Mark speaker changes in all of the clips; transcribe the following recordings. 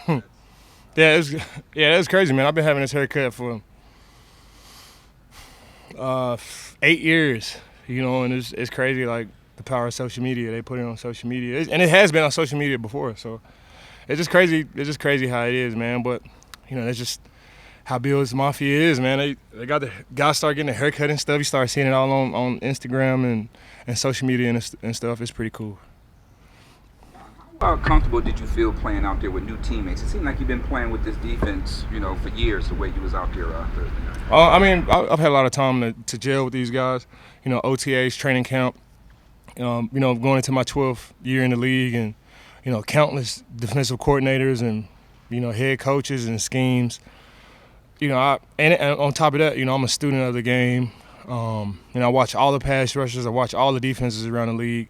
Speaker 1: Yeah, it's crazy, man. I've been having this haircut for 8 years, and it's crazy, like, the power of social media. They put it on social media, and it has been on social media before, so it's just crazy. It's just crazy how it is, man. But, that's just how Bill's Mafia is, man. They got the guys start getting a haircut and stuff. You start seeing it all on Instagram and social media and stuff. It's pretty cool.
Speaker 2: How comfortable did you feel playing out there with new teammates? It seemed like you've been playing with this defense, for years, the way you was out there Thursday night.
Speaker 1: I've had a lot of time to gel with these guys, OTAs, training camp, going into my 12th year in the league, and, countless defensive coordinators and, head coaches and schemes. And on top of that, I'm a student of the game. I watch all the pass rushers. I watch all the defenses around the league.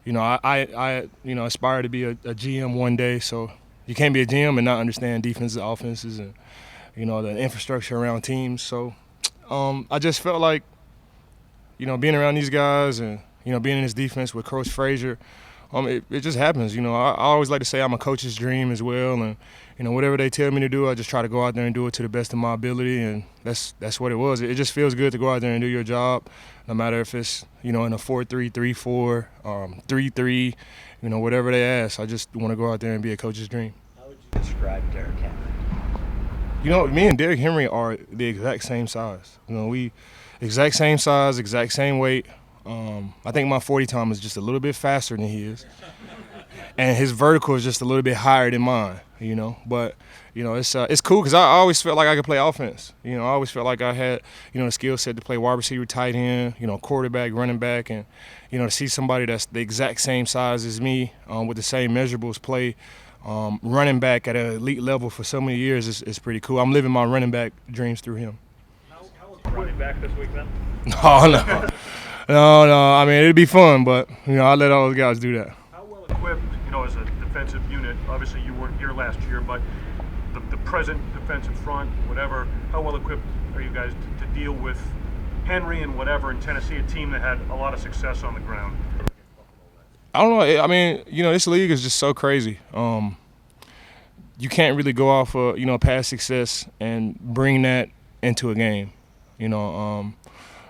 Speaker 1: I aspire to be a GM one day. So you can't be a GM and not understand defenses, offenses, and the infrastructure around teams. So I just felt like being around these guys and being in this defense with Coach Frazier, it just happens. I always like to say I'm a coach's dream as well, and whatever they tell me to do, I just try to go out there and do it to the best of my ability, and that's what it was. It just feels good to go out there and do your job, no matter if it's in a 4-3, 3-4, 3-3, whatever they ask. I just want to go out there and be a coach's dream.
Speaker 3: How would you describe Derrick Henry?
Speaker 1: Me and Derrick Henry are the exact same size. We exact same size, exact same weight. I think my 40 time is just a little bit faster than he is, and his vertical is just a little bit higher than mine. But it's cool because I always felt like I could play offense. I always felt like I had the skill set to play wide receiver, tight end, quarterback, running back, and to see somebody that's the exact same size as me with the same measurables play running back at an elite level for so many years is pretty cool. I'm living my running back dreams through him.
Speaker 4: How was running back this week then?
Speaker 1: No. No. I mean, it'd be fun, but I let all those guys do that.
Speaker 4: How well equipped, as a defensive unit? Obviously, you weren't here last year, but the present defensive front, whatever. How well equipped are you guys to deal with Henry and whatever in Tennessee, a team that had a lot of success on the ground?
Speaker 1: I don't know. I mean, this league is just so crazy. You can't really go off of past success and bring that into a game.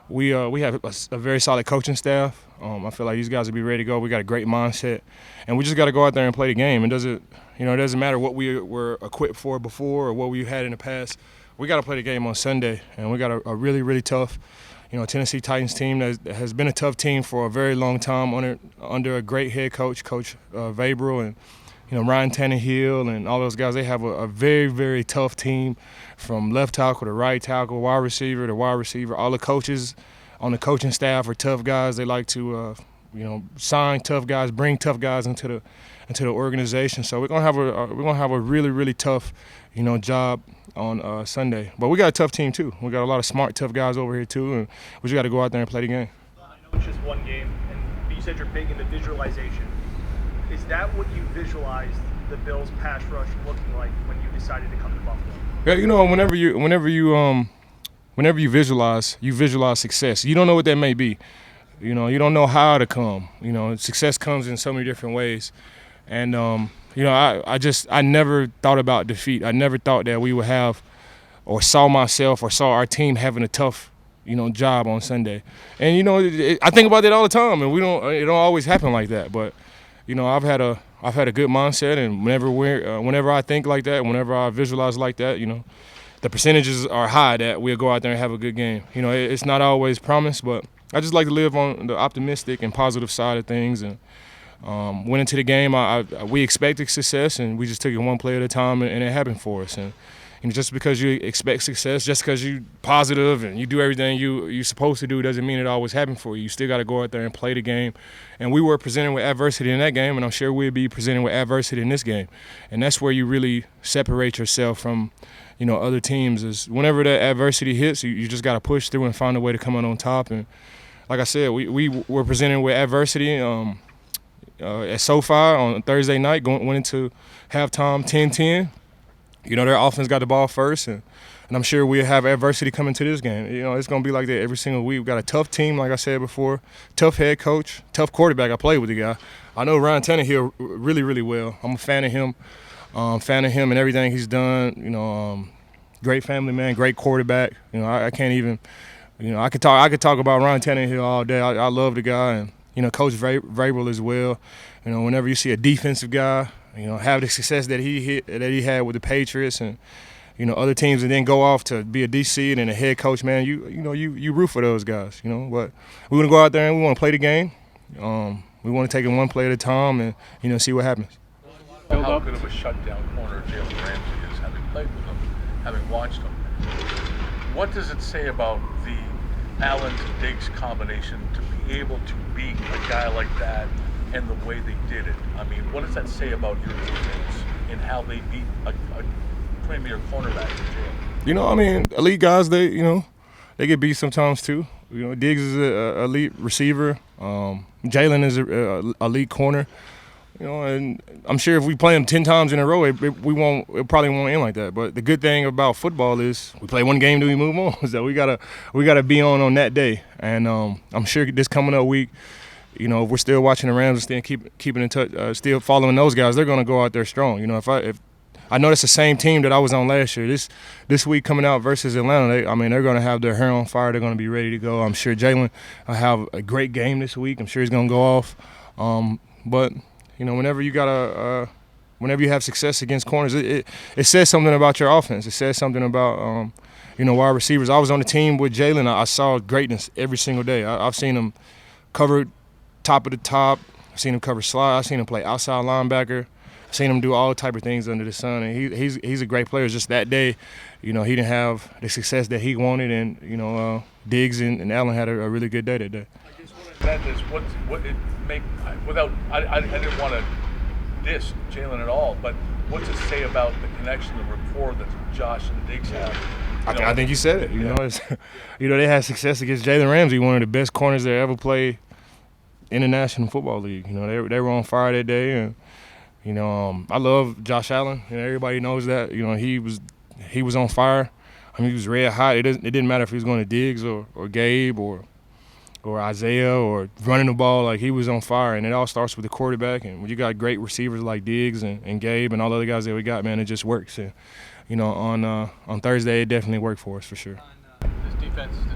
Speaker 1: We have a very solid coaching staff. I feel like these guys will be ready to go. We got a great mindset, and we just got to go out there and play the game. It doesn't matter what we were equipped for before or what we had in the past. We got to play the game on Sunday, and we got a really, really tough, Tennessee Titans team that has been a tough team for a very long time under a great head coach, Coach Vabral, and Ryan Tannehill and all those guys. They have a very, very tough team, from left tackle to right tackle, wide receiver to wide receiver. All the coaches on the coaching staff are tough guys. They like to, sign tough guys, bring tough guys into the organization. So we're gonna have a really, really tough, job on Sunday. But we got a tough team too. We got a lot of smart, tough guys over here too, and we just got to go out there and play the game.
Speaker 4: I know it's just one game, and you said you're big into visualization. Is that what you visualized the Bills' pass rush looking like when you decided to come to Buffalo?
Speaker 1: Yeah, whenever you visualize success. You don't know what that may be. You don't know how to come. Success comes in so many different ways. And I never thought about defeat. I never thought that we would have, or saw myself or saw our team having a tough job on Sunday. And I think about that all the time, and it don't always happen like that. But I've had a good mindset, and whenever I think like that, whenever I visualize like that, the percentages are high that we'll go out there and have a good game. It's not always promised, but I just like to live on the optimistic and positive side of things. And went into the game, we expected success, and we just took it one play at a time, and it happened for us. And just because you expect success, just because you're positive and you do everything you're supposed to do, doesn't mean it always happens for you. You still got to go out there and play the game. And we were presented with adversity in that game, and I'm sure we'll be presented with adversity in this game. And that's where you really separate yourself from other teams. Is whenever that adversity hits, you just got to push through and find a way to come out on top. And like I said, we were presented with adversity at SoFi on Thursday night, went into halftime 10-10. Their offense got the ball first, and I'm sure we'll have adversity coming to this game. It's going to be like that every single week. We've got a tough team, like I said before, tough head coach, tough quarterback. I played with the guy. I know Ryan Tannehill really, really well. I'm a fan of him. Fan of him and everything he's done. Great family man, great quarterback. I can't even. I could talk about Ryan Tannehill all day. I love the guy, and Coach Vrabel as well. Whenever you see a defensive guy, have the success that he had with the Patriots and other teams, and then go off to be a DC and then a head coach, man. You root for those guys. But we want to go out there and we want to play the game. We want to take it one play at a time and see what happens.
Speaker 5: How good of a shutdown corner Jalen Ramsey is, having played with him, having watched him. What does it say about the Allen to Diggs combination to be able to beat a guy like that and the way they did it? I mean, what does that say about your teammates and how they beat a premier cornerback in jail?
Speaker 1: Elite guys, they get beat sometimes too. Diggs is an elite receiver. Jalen is an elite corner. And I'm sure if we play them 10 times in a row, it probably won't end like that. But the good thing about football is we play one game, then we move on. So we gotta be on that day. And I'm sure this coming up week, if we're still watching the Rams and still keeping in touch, still following those guys, they're gonna go out there strong. If I know it's the same team that I was on last year. This week coming out versus Atlanta, they're going to have their hair on fire. They're going to be ready to go. I'm sure Jalen will have a great game this week. I'm sure he's going to go off. But whenever you have success against corners, it says something about your offense. It says something about wide receivers. I was on the team with Jalen. I saw greatness every single day. I've seen him cover top of the top. I've seen him cover slide. I've seen him play outside linebacker. I've seen him do all type of things under the sun, and he's a great player. Just that day, he didn't have the success that he wanted, and Diggs and Allen had a really good day that day.
Speaker 5: I guess that is what it make without. I didn't want to diss Jalen at all, but what does it say about the connection, the rapport that Josh and Diggs have?
Speaker 1: I think you said it. They had success against Jalen Ramsey, one of the best corners that ever played in the National Football League. They were on fire that day, and. I love Josh Allen, and everybody knows that. He was on fire. He was red hot. It didn't matter if he was going to Diggs or Gabe or Isaiah or running the ball. Like, he was on fire, and it all starts with the quarterback. And when you got great receivers like Diggs and Gabe and all the other guys that we got, man, it just works. And on Thursday, it definitely worked for us for sure.
Speaker 6: This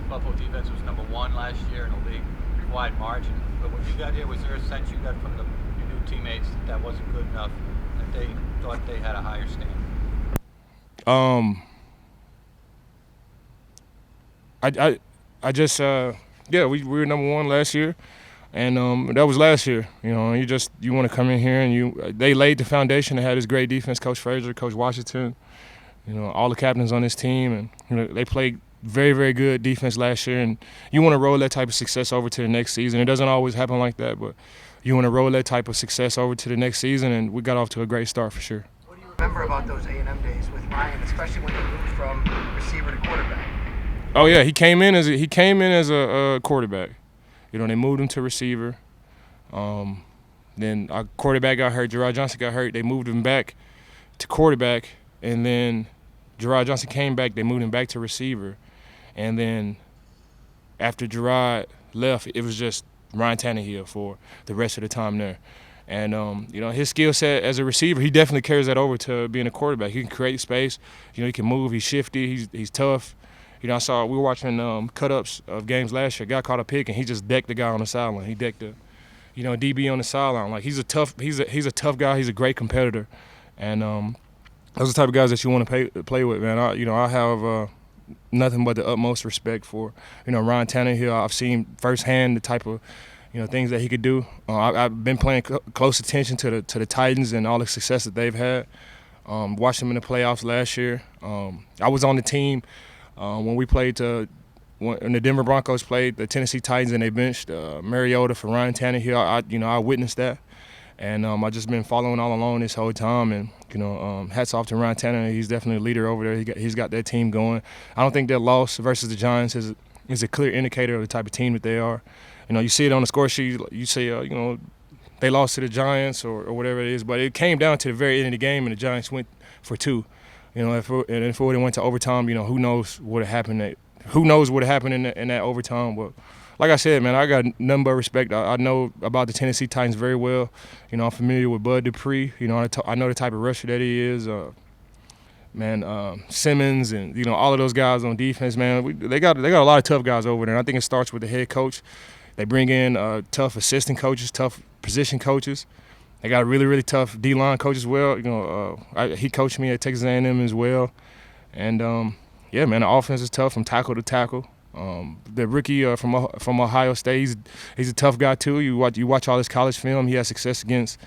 Speaker 6: Buffalo defense was number 1 last year in the league, wide margin. But when you got here, was there a sense you got from your new teammates that wasn't good enough, that they thought they had a higher standard? We were number 1 last year, and that was last year. You want to come in here and they laid the foundation. They had this great defense, Coach Frazier, Coach Washington, all the captains on this team, and they played very, very good defense last year, and you want to roll that type of success over to the next season. It doesn't always happen like that, but you want to roll that type of success over to the next season, and we got off to a great start for sure.
Speaker 3: What do you remember about those A&M days with Ryan, especially when they moved from receiver to quarterback?
Speaker 1: Oh yeah, he came in as a quarterback. They moved him to receiver. Then our quarterback got hurt. Gerard Johnson got hurt. They moved him back to quarterback, and then Gerard Johnson came back. They moved him back to receiver, and then after Gerard left, it was just Ryan Tannehill for the rest of the time there. And, his skill set as a receiver, he definitely carries that over to being a quarterback. He can create space. He can move. He's shifty. He's tough. We were watching cut-ups of games last year. A guy caught a pick, and he just decked the guy on the sideline. He decked a DB on the sideline. Like, he's a tough guy. He's a great competitor. And those are the type of guys that you want to play with, man. I have nothing but the utmost respect for, Ryan Tannehill. I've seen firsthand the type of, things that he could do. I've been paying close attention to the Titans and all the success that they've had. Watched them in the playoffs last year. I was on the team when the Denver Broncos played the Tennessee Titans and they benched Mariota for Ryan Tannehill. I witnessed that. And I've just been following all along this whole time. And, hats off to Ryan Tannehill. He's definitely a leader over there. He's got that team going. I don't think that loss versus the Giants is a clear indicator of the type of team that they are. You see it on the score sheet. You say, they lost to the Giants or whatever it is. But it came down to the very end of the game, and the Giants went for 2. If it would have went to overtime, who knows what happened. Who knows what happened in that overtime? But like I said, man, I got nothing but respect. I know about the Tennessee Titans very well. You know, I'm familiar with Bud Dupree. You know, I know the type of rusher that he is. Simmons and, you know, all of those guys on defense, man. They got a lot of tough guys over there. And I think it starts with the head coach. They bring in tough assistant coaches, tough position coaches. They got a really, really tough D-line coach as well. You know, he coached me at Texas A&M as well. And, yeah, man, the offense is tough from tackle to tackle. The rookie from Ohio State, he's a tough guy too. You watch all his college film. He has success against,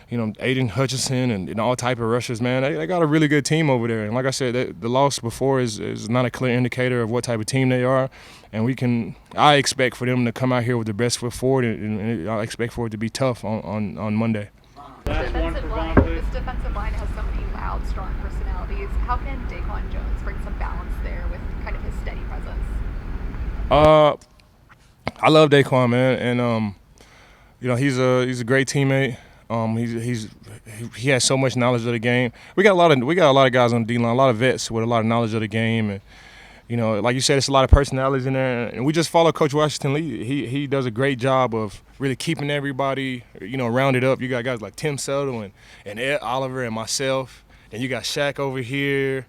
Speaker 1: you know, Aiden Hutchinson and all type of rushers, man. They got a really good team over there. And like I said, the loss before is not a clear indicator of what type of team they are. And I expect for them to come out here with their best foot forward, and I expect for it to be tough on Monday.
Speaker 7: This defensive line has so many loud, strong personalities. How can Daquan Jones bring some balance there with kind of his steady presence?
Speaker 1: I love Daquan, man, and you know, he's a great teammate. He has so much knowledge of the game. We got a lot of guys on the D-line, a lot of vets with a lot of knowledge of the game, and you know, like you said, it's a lot of personalities in there. And we just follow Coach Washington lead. He does a great job of really keeping everybody, you know, rounded up. You got guys like Tim Settle and Ed Oliver and myself. And you got Shaq over here.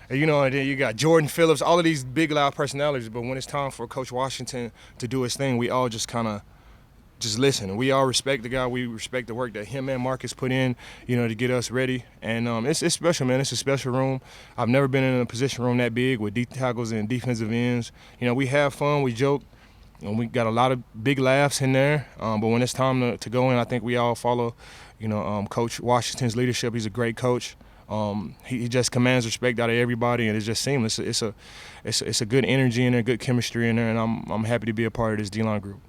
Speaker 1: And, you know, and then you got Jordan Phillips, all of these big, loud personalities. But when it's time for Coach Washington to do his thing, we all just kind of just listen. We all respect the guy. We respect the work that him and Marcus put in, you know, to get us ready. And it's special, man. It's a special room. I've never been in a position room that big with D tackles and defensive ends. You know, we have fun, we joke, and we got a lot of big laughs in there. But when it's time to go in, I think we all follow, you know, Coach Washington's leadership. He's a great coach. He just commands respect out of everybody, and it's just seamless. It's a good energy in there, good chemistry in there, and I'm happy to be a part of this D-line group.